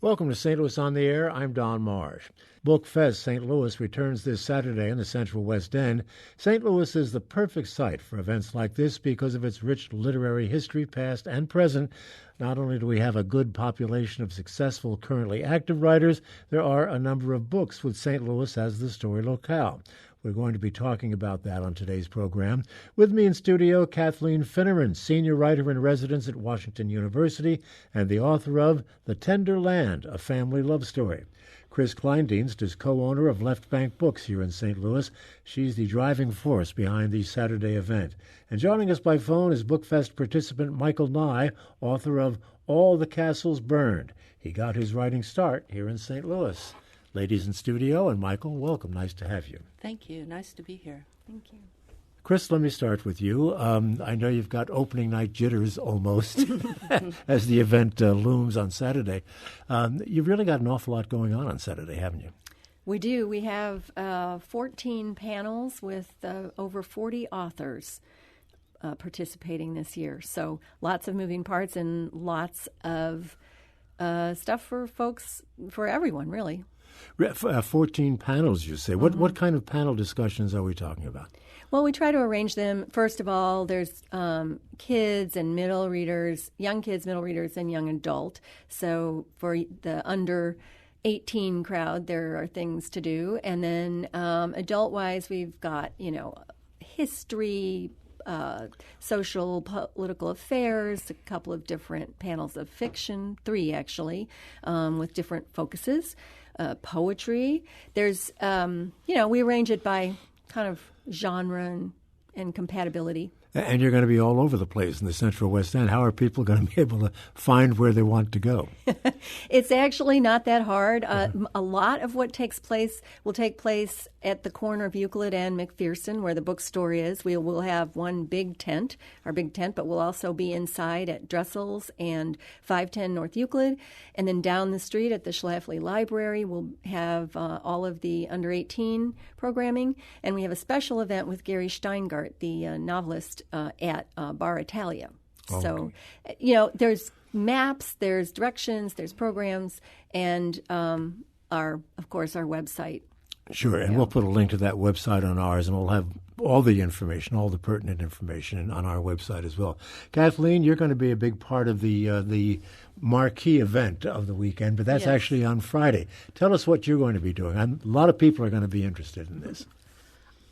Welcome to St. Louis on the Air. I'm Don Marsh. Bookfest St. Louis returns this Saturday in the Central West End. St. Louis is the perfect site for events like this because of its rich literary history, past and present. Not only do we have a good population of successful, currently active writers, there are a number of books with St. Louis as the story locale. We're going to be talking about that on today's program. With me in studio, Kathleen Finneran, senior writer in residence at Washington University and the author of The Tender Land, a Family Love Story. Kris Kleindienst is co-owner of Left Bank Books here in St. Louis. She's the driving force behind the Saturday event. And joining us by phone is Bookfest participant Michael Nye, author of All the Castles Burned. He got his writing start here in St. Louis. Ladies in studio, and Michael, welcome. Nice to have you. Thank you. Nice to be here. Thank you. Kris, let me start with you. I know you've got opening night jitters almost as the event looms on Saturday. You've really got an awful lot going on Saturday, haven't you? We do. We have 14 panels with over 40 authors participating this year. So lots of moving parts and lots of stuff for folks, for everyone, really. 14 panels, you say. What kind of panel discussions are we talking about? Well, we try to arrange them. First of all, there's kids and middle readers, young kids, middle readers, and young adult. So for the under 18 crowd, there are things to do. And then adult-wise, we've got, history, social, political affairs, a couple of different panels of fiction, 3 actually, with different focuses. Poetry. There's, we arrange it by kind of genre and compatibility. And you're going to be all over the place in the Central West End. How are people going to be able to find where they want to go? It's actually not that hard. A lot of what takes place will take place at the corner of Euclid and McPherson, where the bookstore is. We will have one big tent, our big tent, but we'll also be inside at Dressel's and 510 North Euclid. And then down the street at the Schlafly Library, we'll have all of the under 18 programming. And we have a special event with Gary Steingart, the novelist, at Bar Italia. Oh, so, okay. There's maps, there's directions, there's programs, and our website. Sure, and we'll put a link to that website on ours, and we'll have all the information, all the pertinent information on our website as well. Kathleen, you're going to be a big part of the marquee event of the weekend, but that's Yes. actually on Friday. Tell us what you're going to be doing. A lot of people are going to be interested in this.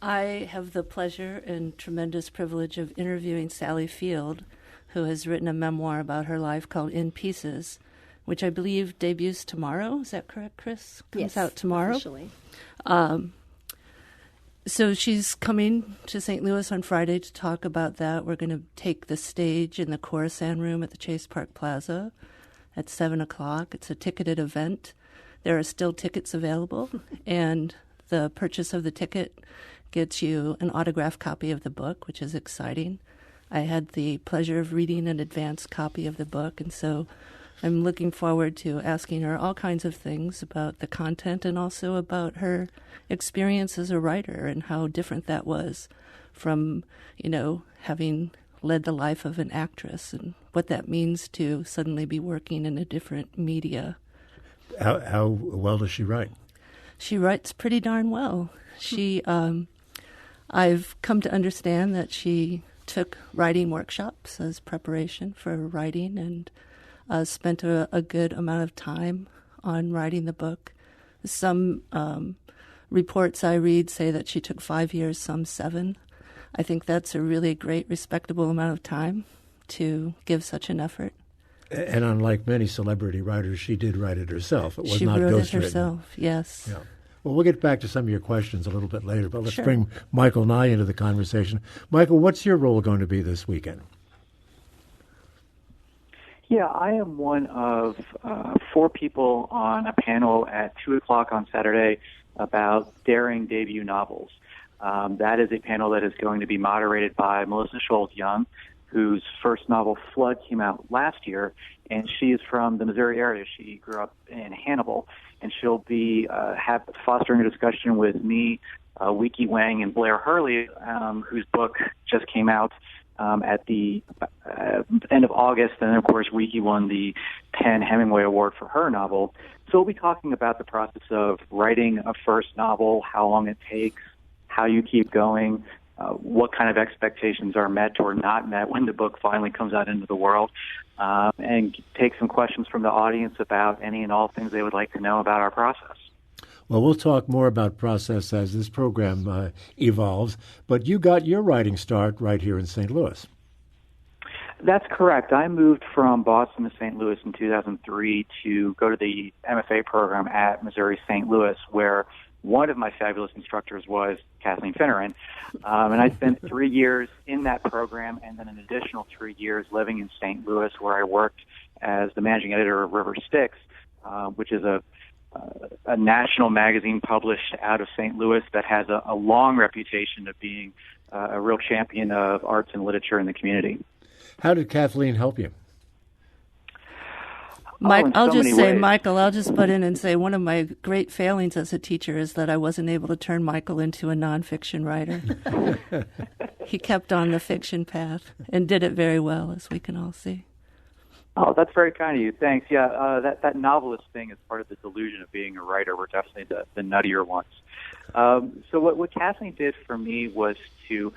I have the pleasure and tremendous privilege of interviewing Sally Field, who has written a memoir about her life called In Pieces, which I believe debuts tomorrow. Is that correct, Kris? Comes out tomorrow. Officially. So she's coming to St. Louis on Friday to talk about that. We're going to take the stage in the Coruscant Room at the Chase Park Plaza at 7 o'clock. It's a ticketed event. There are still tickets available, and the purchase of the ticket gets you an autographed copy of the book, which is exciting. I had the pleasure of reading an advanced copy of the book, and so I'm looking forward to asking her all kinds of things about the content and also about her experience as a writer and how different that was from, having led the life of an actress and what that means to suddenly be working in a different media. How well does she write? She writes pretty darn well. I've come to understand that she took writing workshops as preparation for writing and spent a good amount of time on writing the book. Some reports I read say that she took 5 years, some 7. I think that's a really great, respectable amount of time to give such an effort. And unlike many celebrity writers, she did write it herself. It was she not wrote ghostwritten. It herself, yes. Yeah. Well, we'll get back to some of your questions a little bit later, but let's Sure. bring Michael Nye into the conversation. Michael, what's your role going to be this weekend? Yeah, I am one of 4 people on a panel at 2 o'clock on Saturday about daring debut novels. That is a panel that is going to be moderated by Melissa Scholes-Young, whose first novel, Flood, came out last year, and she is from the Missouri area. She grew up in Hannibal, and she'll be fostering a discussion with me, Wiki Wang, and Blair Hurley, whose book just came out, at the end of August, and then, of course, Riki won the PEN Hemingway Award for her novel. So we'll be talking about the process of writing a first novel, how long it takes, how you keep going, what kind of expectations are met or not met when the book finally comes out into the world, and take some questions from the audience about any and all things they would like to know about our process. Well, we'll talk more about process as this program evolves, but you got your writing start right here in St. Louis. That's correct. I moved from Boston to St. Louis in 2003 to go to the MFA program at Missouri St. Louis, where one of my fabulous instructors was Kathleen Finneran. And I spent 3 years in that program and then an additional 3 years living in St. Louis, where I worked as the managing editor of River Styx, which is a national magazine published out of St. Louis that has a long reputation of being a real champion of arts and literature in the community. How did Kathleen help you? Mike, I'll just butt in and say one of my great failings as a teacher is that I wasn't able to turn Michael into a nonfiction writer. He kept on the fiction path and did it very well, as we can all see. Oh, that's very kind of you. Thanks. Yeah, that novelist thing is part of the delusion of being a writer. We're definitely the nuttier ones. So what Kathleen did for me was to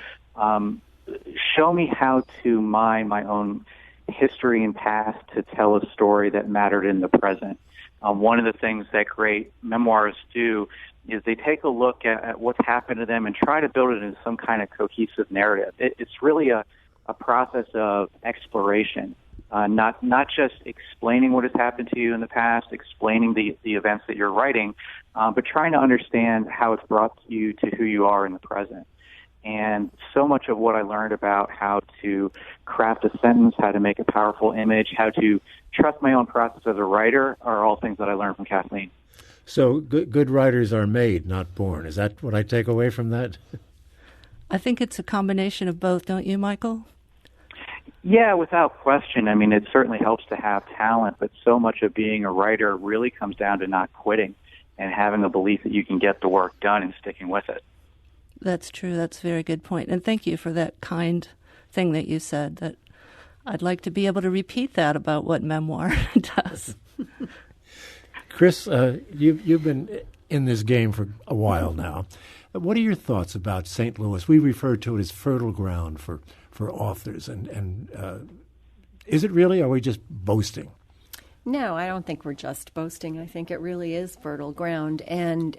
show me how to mine my own history and past to tell a story that mattered in the present. One of the things that great memoirists do is they take a look at what's happened to them and try to build it into some kind of cohesive narrative. It's really a process of exploration, not just explaining what has happened to you in the past, explaining the events that you're writing, but trying to understand how it's brought you to who you are in the present. And so much of what I learned about how to craft a sentence, how to make a powerful image, how to trust my own process as a writer are all things that I learned from Kathleen. So good writers are made, not born. Is that what I take away from that? I think it's a combination of both, don't you, Michael? Yeah, without question. I mean, it certainly helps to have talent, but so much of being a writer really comes down to not quitting and having a belief that you can get the work done and sticking with it. That's true. That's a very good point. And thank you for that kind thing that you said. That I'd like to be able to repeat that about what memoir does. Kris, you've been in this game for a while now. What are your thoughts about St. Louis? We refer to it as fertile ground for authors. And is it really, or are we just boasting? No, I don't think we're just boasting. I think it really is fertile ground. And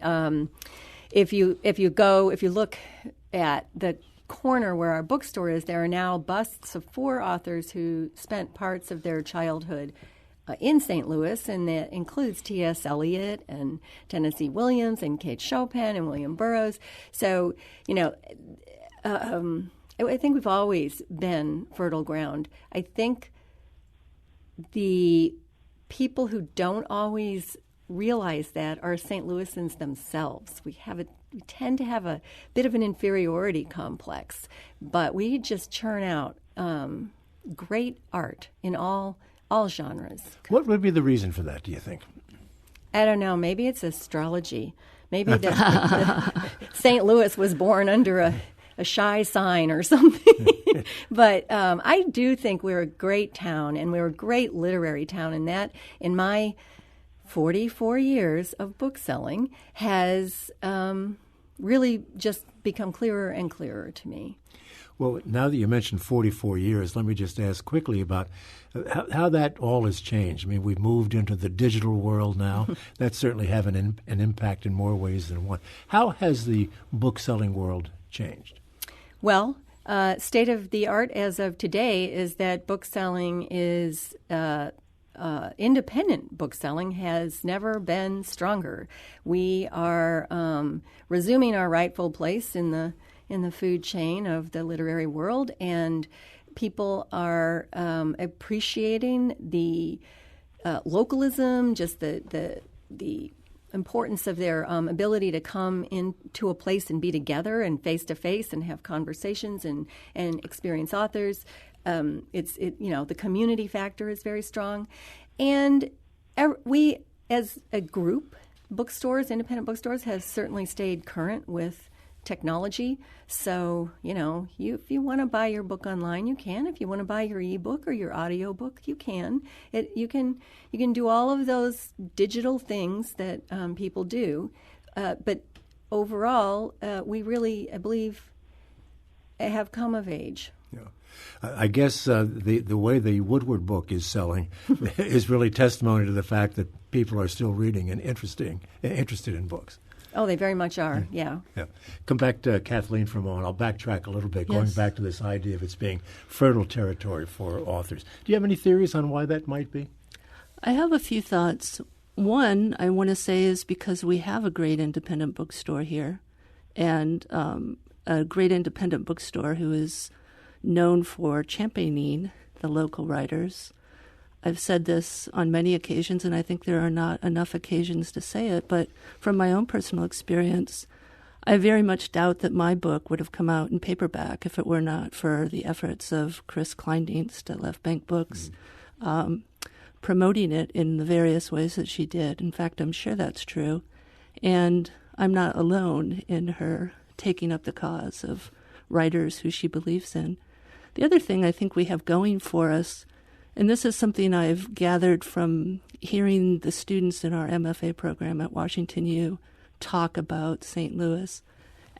if you look at the corner where our bookstore is, there are now busts of 4 authors who spent parts of their childhood in St. Louis, and that includes T.S. Eliot and Tennessee Williams and Kate Chopin and William Burroughs. So, I think we've always been fertile ground. I think the people who don't always realize that are St. Louisans themselves. We tend to have a bit of an inferiority complex, but we just churn out great art in all genres. What would be the reason for that, do you think? I don't know. Maybe it's astrology. Maybe that St. Louis was born under a shy sign or something. But I do think we're a great town, and we're a great literary town, and that, in my 44 years of book selling, has really just become clearer and clearer to me. Well, now that you mentioned 44 years, let me just ask quickly about how that all has changed. I mean, we've moved into the digital world now. That's certainly having an impact in more ways than one. How has the book-selling world changed? Well, state of the art as of today is that bookselling is independent bookselling has never been stronger. We are resuming our rightful place in the food chain of the literary world, and people are appreciating the localism, just the importance of their ability to come into a place and be together and face to face and have conversations and experience authors. The community factor is very strong, and we, as a group, bookstores, independent bookstores, have certainly stayed current with technology. So, if you want to buy your book online, you can. If you want to buy your ebook or your audiobook, you can. You can do all of those digital things that people do. But overall, we really, I believe, have come of age. Yeah. I guess the way the Woodward book is selling is really testimony to the fact that people are still reading and interested in books. Oh, they very much are, yeah. Come back to Kathleen for a moment. I'll backtrack a little bit, going back to this idea of it's being fertile territory for authors. Do you have any theories on why that might be? I have a few thoughts. One, I want to say, is because we have a great independent bookstore here, and a great independent bookstore who is known for championing the local writers. I've said this on many occasions, and I think there are not enough occasions to say it, but from my own personal experience, I very much doubt that my book would have come out in paperback if it were not for the efforts of Kris Kleindienst at Left Bank Books, promoting it in the various ways that she did. In fact, I'm sure that's true. And I'm not alone in her taking up the cause of writers who she believes in. The other thing I think we have going for us, and this is something I've gathered from hearing the students in our MFA program at Washington U talk about St. Louis,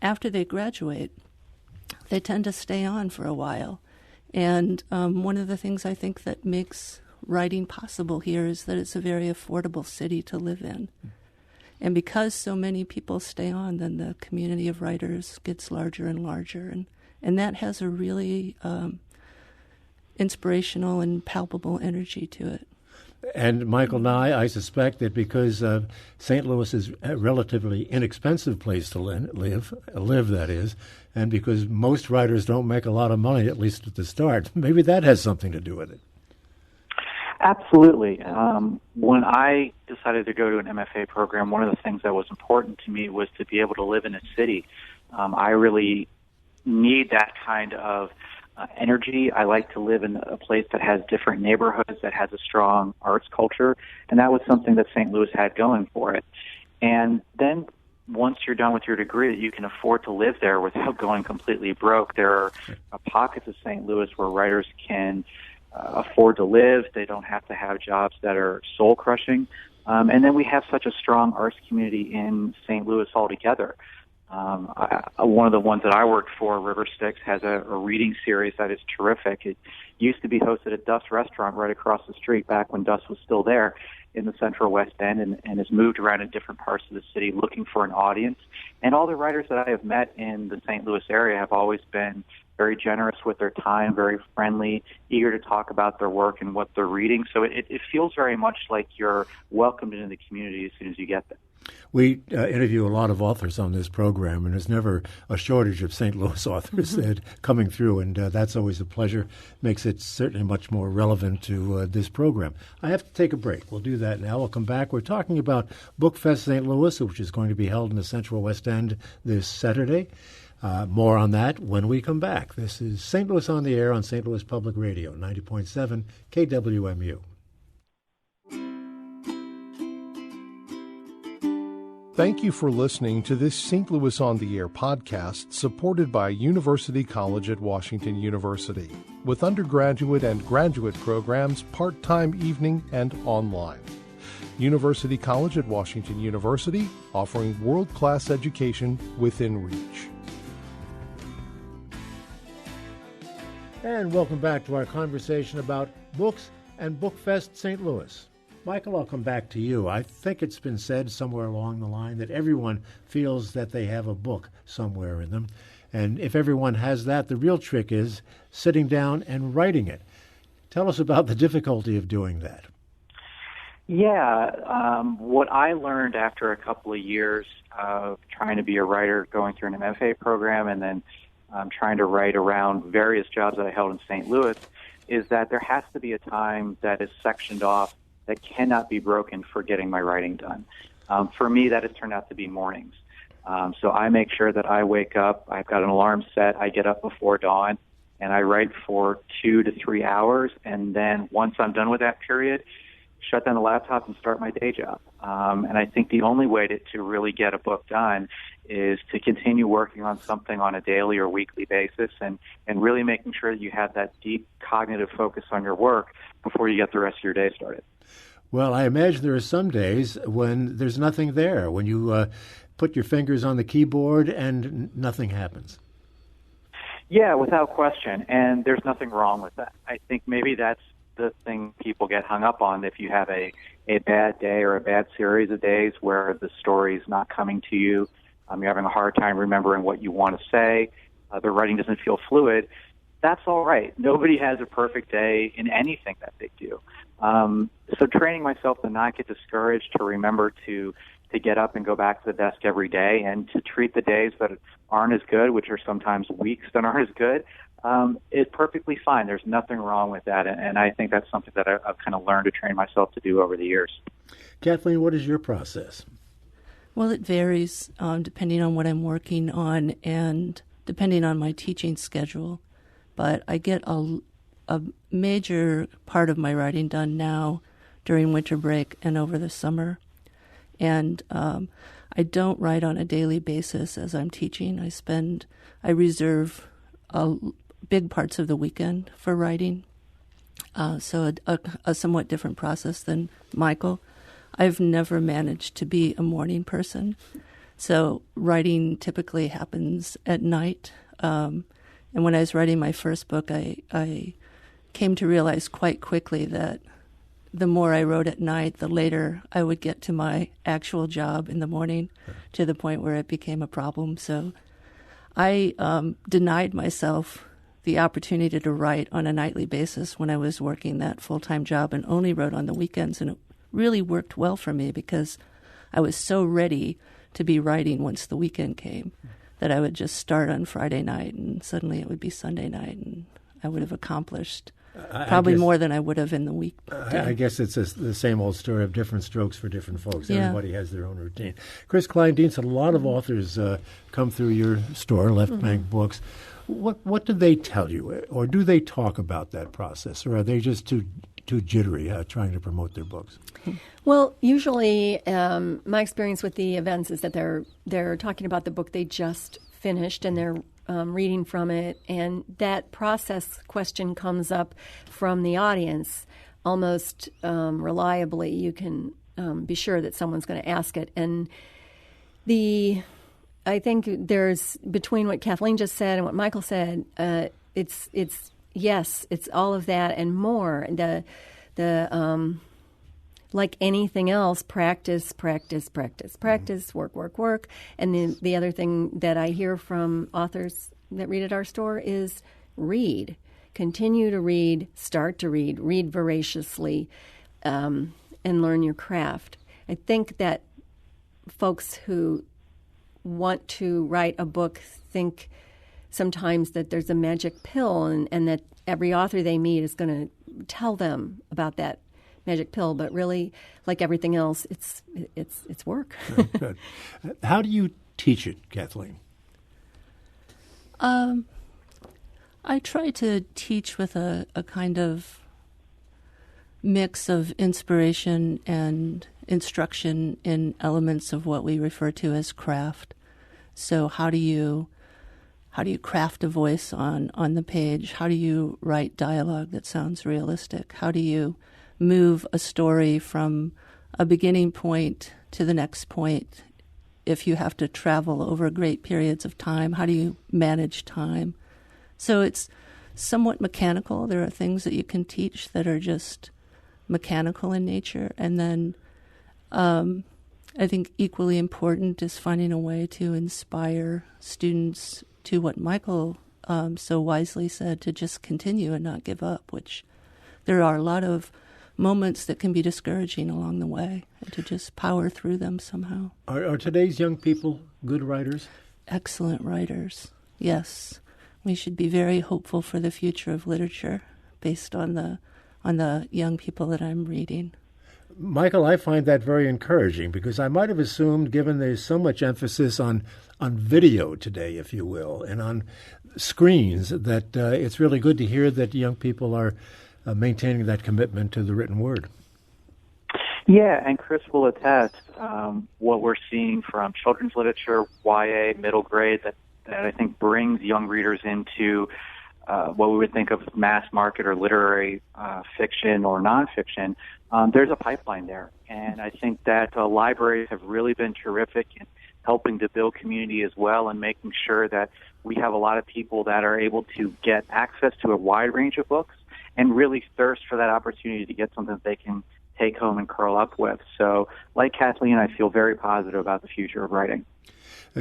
after they graduate, they tend to stay on for a while. And one of the things I think that makes writing possible here is that it's a very affordable city to live in. And because so many people stay on, then the community of writers gets larger and larger. And that has a really inspirational and palpable energy to it. And Michael Nye, I suspect that because St. Louis is a relatively inexpensive place to live, that is, and because most writers don't make a lot of money, at least at the start, maybe that has something to do with it. Absolutely. When I decided to go to an MFA program, one of the things that was important to me was to be able to live in a city. I really need that kind of energy. I like to live in a place that has different neighborhoods, that has a strong arts culture, and that was something that St. Louis had going for it. And then once you're done with your degree, that you can afford to live there without going completely broke. There are pockets of St. Louis where writers can afford to live. They don't have to have jobs that are soul-crushing. And then we have such a strong arts community in St. Louis altogether. One of the ones that I worked for, River Styx, has a reading series that is terrific. It used to be hosted at Dust Restaurant right across the street back when Dust was still there in the central West End, and has moved around in different parts of the city looking for an audience. And all the writers that I have met in the St. Louis area have always been very generous with their time, very friendly, eager to talk about their work and what they're reading. So it feels very much like you're welcomed into the community as soon as you get there. We interview a lot of authors on this program, and there's never a shortage of St. Louis authors coming through, and that's always a pleasure. Makes it certainly much more relevant to this program. I have to take a break. We'll do that now. We'll come back. We're talking about Bookfest St. Louis, which is going to be held in the Central West End this Saturday. More on that when we come back. This is St. Louis on the Air on St. Louis Public Radio, 90.7 KWMU. Thank you for listening to this St. Louis on the Air podcast supported by University College at Washington University, with undergraduate and graduate programs part-time, evening, and online. University College at Washington University, offering world-class education within reach. And welcome back to our conversation about books and Bookfest St. Louis. Michael, I'll come back to you. I think it's been said somewhere along the line that everyone feels that they have a book somewhere in them. And if everyone has that, the real trick is sitting down and writing it. Tell us about the difficulty of doing that. Yeah, what I learned after a couple of years of trying to be a writer, going through an MFA program, and then trying to write around various jobs that I held in St. Louis, is that there has to be a time that is sectioned off that cannot be broken for getting my writing done. For me, that has turned out to be mornings. So I make sure that I wake up, I've got an alarm set, I get up before dawn, and I write for 2 to 3 hours, and then once I'm done with that period, shut down the laptop and start my day job. And I think the only way to really get a book done is to continue working on something on a daily or weekly basis and really making sure that you have that deep cognitive focus on your work before you get the rest of your day started. Well, I imagine there are some days when there's nothing there, when you put your fingers on the keyboard and nothing happens. Yeah, without question. And there's nothing wrong with that. I think maybe that's the thing people get hung up on. If you have a bad day or a bad series of days where the story's not coming to you, you're having a hard time remembering what you want to say, the writing doesn't feel fluid, that's all right. Nobody has a perfect day in anything that they do. So training myself to not get discouraged, to remember to get up and go back to the desk every day, and to treat the days that aren't as good, which are sometimes weeks that aren't as good, is perfectly fine. There's nothing wrong with that, and I think that's something that I've kind of learned to train myself to do over the years. Kathleen, what is your process? Well, it varies depending on what I'm working on and depending on my teaching schedule. But I get a major part of my writing done now during winter break and over the summer. And I don't write on a daily basis as I'm teaching. I reserve big parts of the weekend for writing. So a somewhat different process than Michael. I've never managed to be a morning person. So writing typically happens at night. And when I was writing my first book, I came to realize quite quickly that the more I wrote at night, the later I would get to my actual job in the morning, to the point where it became a problem. So I denied myself the opportunity to write on a nightly basis when I was working that full-time job, and only wrote on the weekends. And it really worked well for me because I was so ready to be writing once the weekend came that I would just start on Friday night and suddenly it would be Sunday night, and I would have accomplished probably more than I would have in the week. I guess it's the same old story of different strokes for different folks. Yeah. Everybody has their own routine. Kris Kleindienst, a lot of authors come through your store, Left Bank Books. What do they tell you, or do they talk about that process, or are they just too jittery trying to promote their books? Well, usually my experience with the events is that they're talking about the book they just finished and they're reading from it, and that process question comes up from the audience almost reliably. You can be sure that someone's going to ask it. And I think there's, between what Kathleen just said and what Michael said, it's all of that and more. Like anything else, practice, work. And the other thing that I hear from authors that read at our store is read. Continue to read, start to read voraciously, and learn your craft. I think that folks who want to write a book think sometimes that there's a magic pill and that every author they meet is going to tell them about that magic pill, but really, like everything else, it's work. Good. How do you teach it, Kathleen? I try to teach with a kind of mix of inspiration and instruction in elements of what we refer to as craft. So how do you craft a voice on the page? How do you write dialogue that sounds realistic? How do you move a story from a beginning point to the next point? If you have to travel over great periods of time, how do you manage time? So it's somewhat mechanical. There are things that you can teach that are just mechanical in nature. And then I think equally important is finding a way to inspire students to what Michael so wisely said, to just continue and not give up, which there are a lot of moments that can be discouraging along the way, and to just power through them somehow. Are today's young people good writers? Excellent writers, yes. We should be very hopeful for the future of literature based on the young people that I'm reading. Michael, I find that very encouraging, because I might have assumed, given there's so much emphasis on video today, if you will, and on screens, that it's really good to hear that young people are maintaining that commitment to the written word. Yeah, and Kris will attest what we're seeing from children's literature, YA, middle grade, that I think brings young readers into what we would think of mass market or literary fiction or nonfiction. There's a pipeline there, and I think that libraries have really been terrific in helping to build community as well, and making sure that we have a lot of people that are able to get access to a wide range of books and really thirst for that opportunity to get something that they can take home and curl up with. So, like Kathleen, I feel very positive about the future of writing.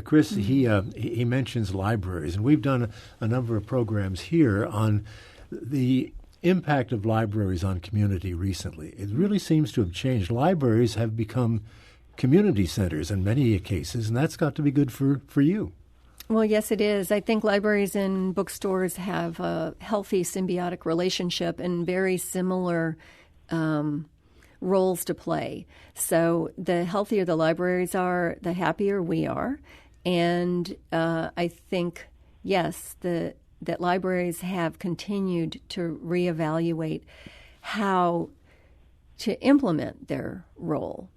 Kris, he mentions libraries, and we've done a number of programs here on the impact of libraries on community recently. It really seems to have changed. Libraries have become community centers in many cases, and that's got to be good for you. Well, yes, it is. I think libraries and bookstores have a healthy symbiotic relationship and very similar roles to play. So the healthier the libraries are, the happier we are. And I think, yes, that libraries have continued to reevaluate how to implement their role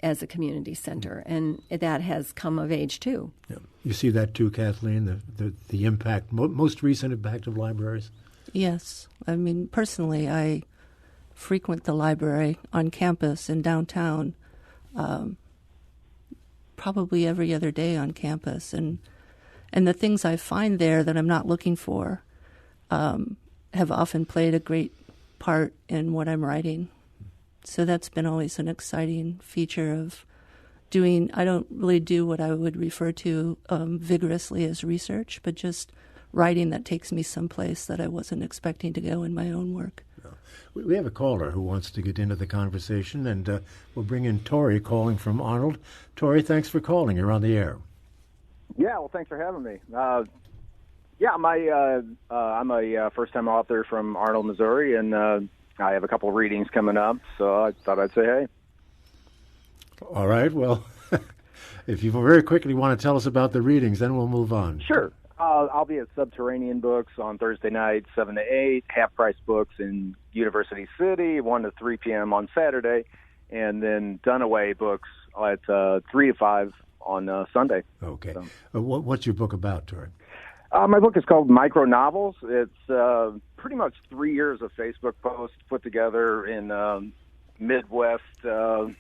as a community center, and that has come of age too. Yeah. You see that too, Kathleen, the impact, most recent impact of libraries? Yes. I mean, personally, I frequent the library on campus in downtown probably every other day on campus, and the things I find there that I'm not looking for have often played a great part in what I'm writing. So that's been always an exciting feature of doing. I don't really do what I would refer to vigorously as research, but just writing that takes me someplace that I wasn't expecting to go in my own work. We have a caller who wants to get into the conversation, and we'll bring in Tori calling from Arnold. Tori, thanks for calling. You're on the air. Yeah, well, thanks for having me. I'm a first-time author from Arnold, Missouri, and I have a couple of readings coming up, so I thought I'd say hey. All right, well, if you very quickly want to tell us about the readings, then we'll move on. Sure. I'll be at Subterranean Books on Thursday night, 7 to 8, half-price books in University City, 1 to 3 p.m. on Saturday, and then Dunaway Books at 3 to 5 on Sunday. Okay. So. What's your book about, Tori? My book is called Micro Novels. It's pretty much 3 years of Facebook posts put together in Midwest angst.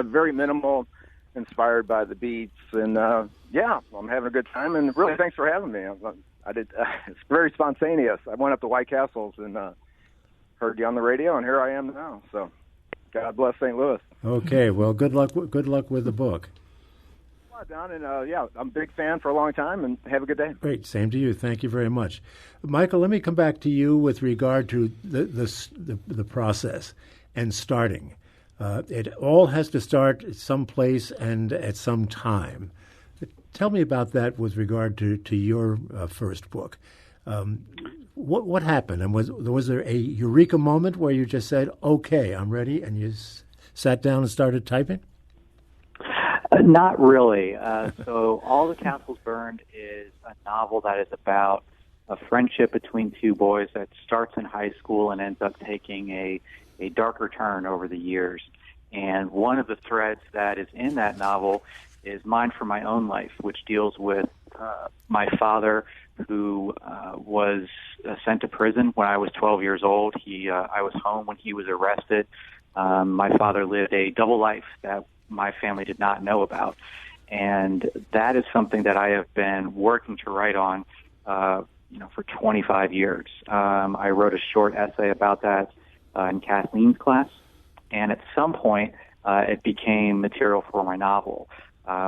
Very minimal, inspired by the beats, and I'm having a good time. And really, thanks for having me. It's very spontaneous. I went up to White Castles and heard you on the radio, and here I am now. So, God bless St. Louis. Okay. Well, good luck with the book. Don, and I'm a big fan for a long time, and have a good day. Great, same to you. Thank you very much, Michael. Let me come back to you with regard to the process and starting. It all has to start someplace and at some time. Tell me about that with regard to your first book. What happened, and was there a eureka moment where you just said, "Okay, I'm ready," and you sat down and started typing? Not really. So All the Castles Burned is a novel that is about a friendship between two boys that starts in high school and ends up taking a darker turn over the years. And one of the threads that is in that novel is mine from my own life, which deals with my father, who was sent to prison when I was 12 years old. I was home when he was arrested. My father lived a double life that my family did not know about. And that is something that I have been working to write on, for 25 years. I wrote a short essay about that in Kathleen's class. And at some point, it became material for my novel.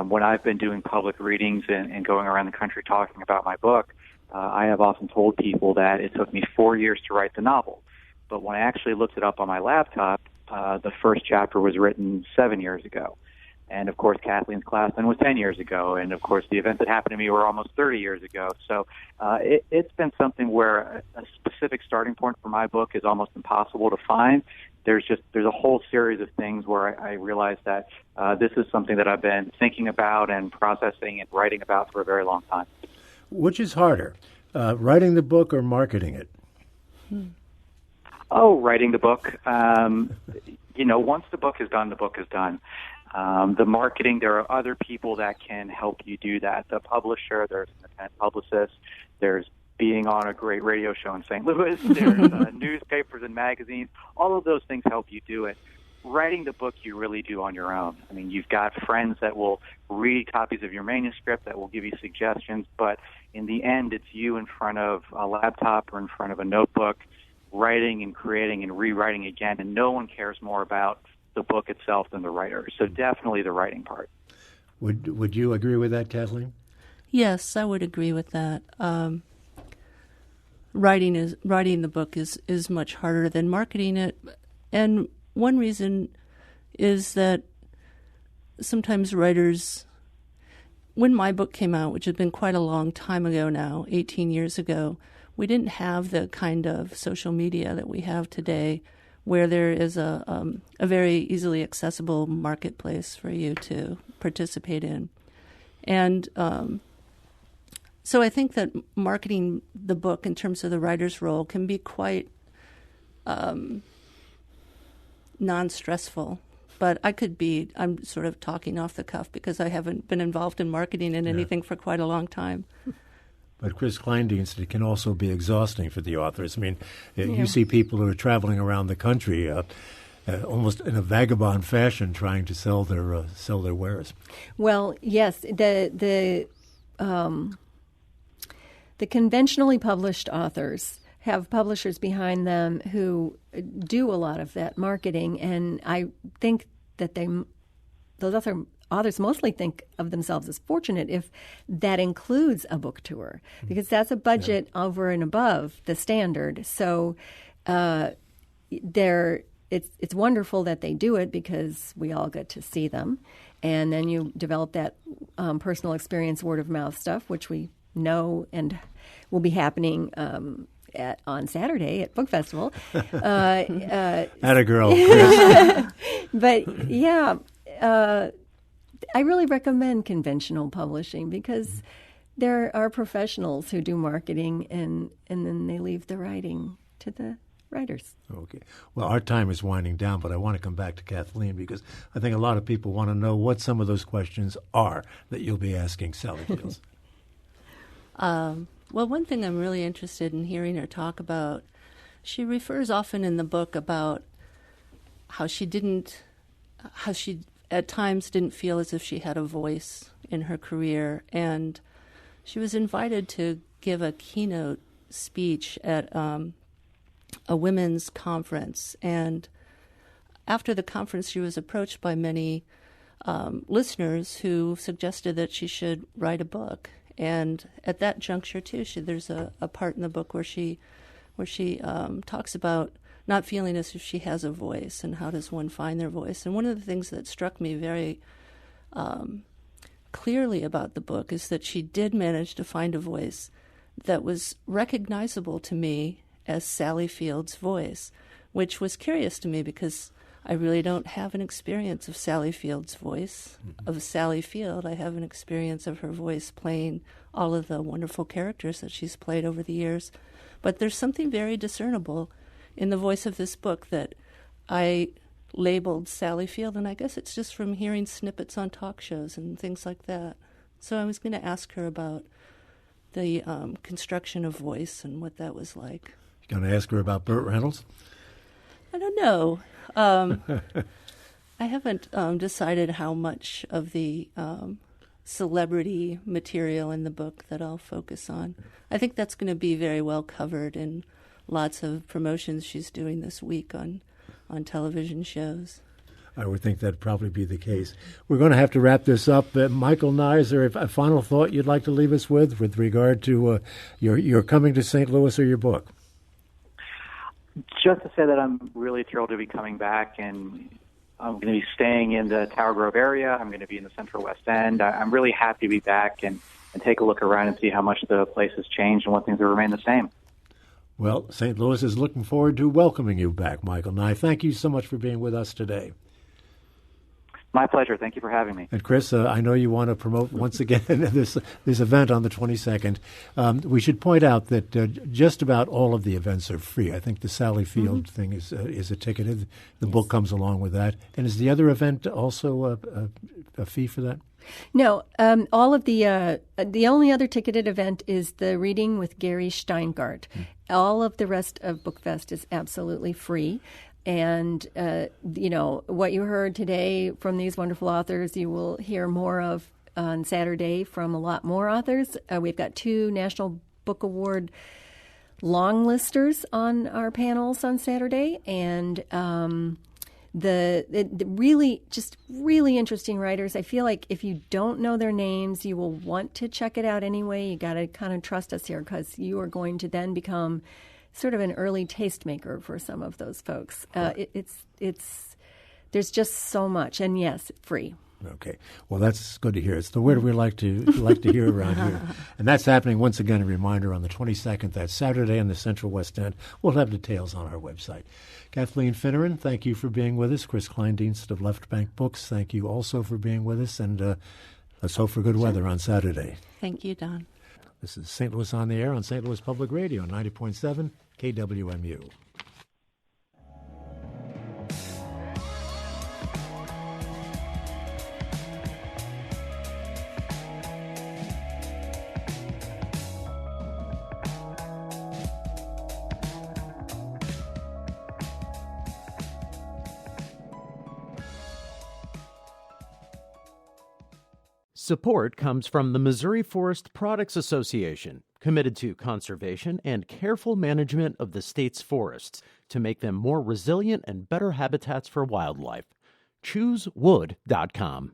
When I've been doing public readings and going around the country talking about my book, I have often told people that it took me 4 years to write the novel. But when I actually looked it up on my laptop, the first chapter was written 7 years ago. And, of course, Kathleen's class then was 10 years ago. And, of course, the events that happened to me were almost 30 years ago. So it's been something where a specific starting point for my book is almost impossible to find. There's a whole series of things where I realized that this is something that I've been thinking about and processing and writing about for a very long time. Which is harder, writing the book or marketing it? Oh, writing the book. Once the book is done, the book is done. The marketing, there are other people that can help you do that. The publisher, there's an independent publicist, there's being on a great radio show in St. Louis, there's newspapers and magazines. All of those things help you do it. Writing the book, you really do on your own. I mean, you've got friends that will read copies of your manuscript, that will give you suggestions, but in the end, it's you in front of a laptop or in front of a notebook, writing and creating and rewriting again, and no one cares more about the book itself than the writer. So definitely the writing part. Would you agree with that, Kathleen? Yes, I would agree with that. Writing the book is much harder than marketing it, and one reason is that sometimes writers, when my book came out, which had been quite a long time ago now, 18 years ago, we didn't have the kind of social media that we have today, where there is a very easily accessible marketplace for you to participate in. And so I think that marketing the book in terms of the writer's role can be quite non-stressful. But I'm sort of talking off the cuff because I haven't been involved in marketing in anything for quite a long time. But Kris Kleindienst, it can also be exhausting for the authors. I mean, you see people who are traveling around the country almost in a vagabond fashion trying to sell their wares. Well, yes, the conventionally published authors have publishers behind them who do a lot of that marketing, and I think that those authors mostly think of themselves as fortunate if that includes a book tour, because that's a budget over and above the standard. So it's wonderful that they do it because we all get to see them, and then you develop that personal experience, word of mouth stuff, which we know and will be happening on Saturday at Book Festival. Atta girl, Kris. But yeah, I really recommend conventional publishing because there are professionals who do marketing and then they leave the writing to the writers. Okay. Well, our time is winding down, but I want to come back to Kathleen because I think a lot of people want to know what some of those questions are that you'll be asking Sally Fields. Well, one thing I'm really interested in hearing her talk about, she refers often in the book about how she at times didn't feel as if she had a voice in her career, and she was invited to give a keynote speech at a women's conference, and after the conference she was approached by many listeners who suggested that she should write a book. And at that juncture, too, there's a part in the book where she talks about not feeling as if she has a voice and how does one find their voice. And one of the things that struck me very clearly about the book is that she did manage to find a voice that was recognizable to me as Sally Field's voice, which was curious to me because I really don't have an experience of Sally Field's voice, of Sally Field. I have an experience of her voice playing all of the wonderful characters that she's played over the years. But there's something very discernible in the voice of this book that I labeled Sally Field, and I guess it's just from hearing snippets on talk shows and things like that. So I was going to ask her about the construction of voice and what that was like. You going to ask her about Burt Reynolds? I don't know. I haven't decided how much of the celebrity material in the book that I'll focus on. I think that's going to be very well covered in lots of promotions she's doing this week on television shows. I would think that'd probably be the case. We're going to have to wrap this up. Michael Nye, is there a final thought you'd like to leave us with regard to your coming to St. Louis or your book? Just to say that I'm really thrilled to be coming back, and I'm going to be staying in the Tower Grove area. I'm going to be in the Central West End. I'm really happy to be back and take a look around and see how much the place has changed and what things have remained the same. Well, St. Louis is looking forward to welcoming you back, Michael Nye. Thank you so much for being with us today. My pleasure. Thank you for having me. And Kris, I know you want to promote once again this event on the 22nd. We should point out that just about all of the events are free. I think the Sally Field thing is a ticketed. The book comes along with that. And is the other event also a fee for that? No, all of the only other ticketed event is the reading with Gary Steingart. All of the rest of Bookfest is absolutely free. And, what you heard today from these wonderful authors, you will hear more of on Saturday from a lot more authors. We've got 2 National Book Award long listers on our panels on Saturday. And the really interesting writers. I feel like if you don't know their names, you will want to check it out anyway. You got to kind of trust us here because you are going to then become sort of an early tastemaker for some of those folks. There's just so much, and yes, free. Okay, well, that's good to hear. It's the word we like to hear around here, and that's happening once again. A reminder on the 22nd. That's Saturday in the Central West End. We'll have details on our website. Kathleen Finneran, thank you for being with us. Kris Kleindienst of Left Bank Books, thank you also for being with us, and let's hope for good weather on Saturday. Thank you, Don. This is St. Louis on the Air on St. Louis Public Radio, 90.7 KWMU. Support comes from the Missouri Forest Products Association, committed to conservation and careful management of the state's forests to make them more resilient and better habitats for wildlife. ChooseWood.com.